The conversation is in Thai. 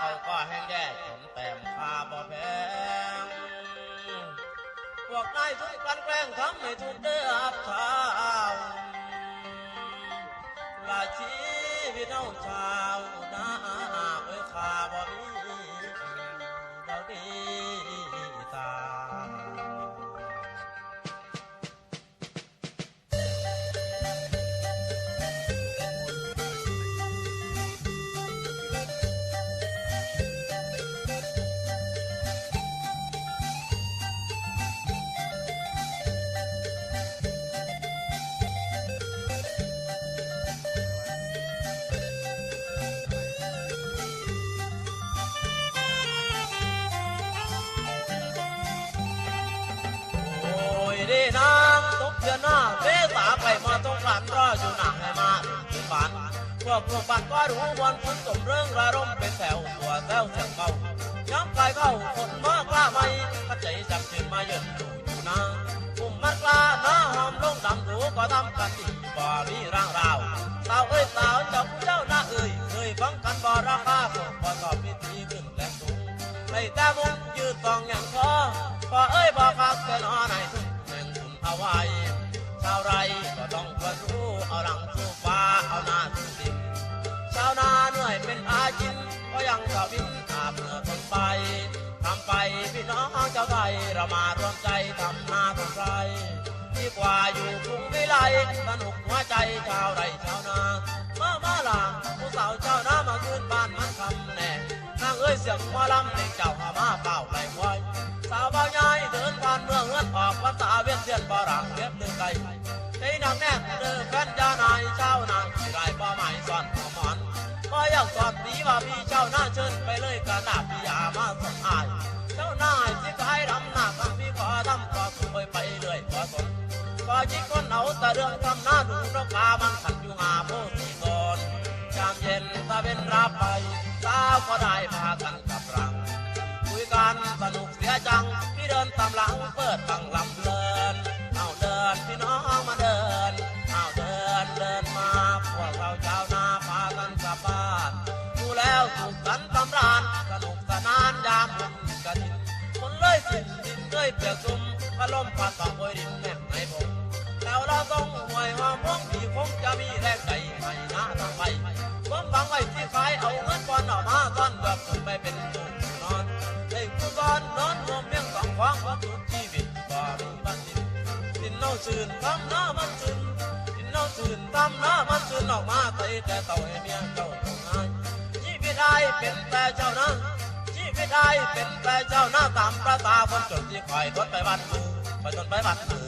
เขาก็แห้งแย่จนแต้มค่าบ่แพงพวกนายทุกกันแกล้งทำให้ทุกเดือดข้าวลาชีวิตเอาชาวนาเอ้ยข้าบ่มีดาวดีตานางตกเดือนหน้าเมษาไปมาต้องการรออยู่หนักให้มาถึงบ้านพวกบ้านก็รู้วันฝนตกเรื่องระร่มเป็นแถวตัวแถวเสียงเบาย้ำไกลเข้าคนมากล้าไม่ก็ใจจับเชือมาเยินอยู่นาปุ่มมัดกล้าหน้าหอมลงดำรู้ก็ทำกันดีบ่มีร่างราวสาวเอ้ยสาวเจ้าผู้เจ้าหน้าเอ้ยเคยฟังกันบ่ราคาพอสอบพิธีขึ้นและสูงในแต่มุงยืดตองอย่างพอเอ้ยบ่คักแต่นอไหนเอาไว้ชาวไร่ก็ต้องควรรู้เอาหลังสู้ฟ้าเอาหน้าสู้ดินชาวนาเหนื่อยเป็นอาชีพก็ยังกบินอาบเหงื่อทนไปทำไปพี่น้องชาวไทยเรามารวมใจทำนาทำไรดีกว่าอยู่กรุงวิไลสนุกหัวใจชาวไร่ชาวนามาล่ะผู้สาวชาวนามาขึ้นบ้านมันคำแน่นางเอ้ยเสียงมาลำเด็กเจ้าหามาเป่าไหลควายสาวเบาใหญ่เดินผ่านเมืองเงินออกภาษาเวียนเทียนบารังเก็บดึงไก่ในนางแน่เดินแฟนยานายเจ้านางที่ไรป้าหมายสอนหัวหมอนก็อยากสอนดีว่าพี่เจ้าหน้าเชิญไปเลยกระดาษพี่ยามาสอนอายเจ้าหน้าสิกายดำหน้าคำพี่ขอทำก็คุยไปเรื่อยขอสนก็จิกคนเอาแต่เรื่องทำหน้าดูนกกามันขันอยู่งาโพสีตอนยามเย็นตาเป็นรับไปสาวก็ได้พากันกับรังคุยกันสนุกเสียจังพี่เดินตามหลังเปิดบังลำเลินเอาเดินพี่น้องมาเดินเอาเดินมาพวกเราชาวนาพากันกลับบ้านดูแล้วสุขสันต์สำราญสนุกสนานยามบุญกฐินคนเลยสิ้นดินเลยเปียกซุ่มก็ล้มพัดต่อโอยดินแม่ในผมแล้วเราต้องห่วยว่าพวกพี่คงจะมีแรงใจไม่น่าทำไปผมบังไว้ที่ขายเอาเงินก้อนออกมาก้อนแบบผมไปเป็นตู้นอนให้กูก้อนนอนรวมเพียงสองฟองว่าสุดชีวิตบ่มีบัณฑิตดินเน่าชื่นทำหน้ามันชื่นดินเน่าชื่นทำหน้ามันชื่นออกมาแต่เต่าให้เมียเจ้าทำงานชีวิตได้เป็นแต่เจ้านะชีวิตได้เป็นแต่เจ้าหน้าตามประตาคนจนที่คอยรถไปวัดมือไปจนไปวัดมือ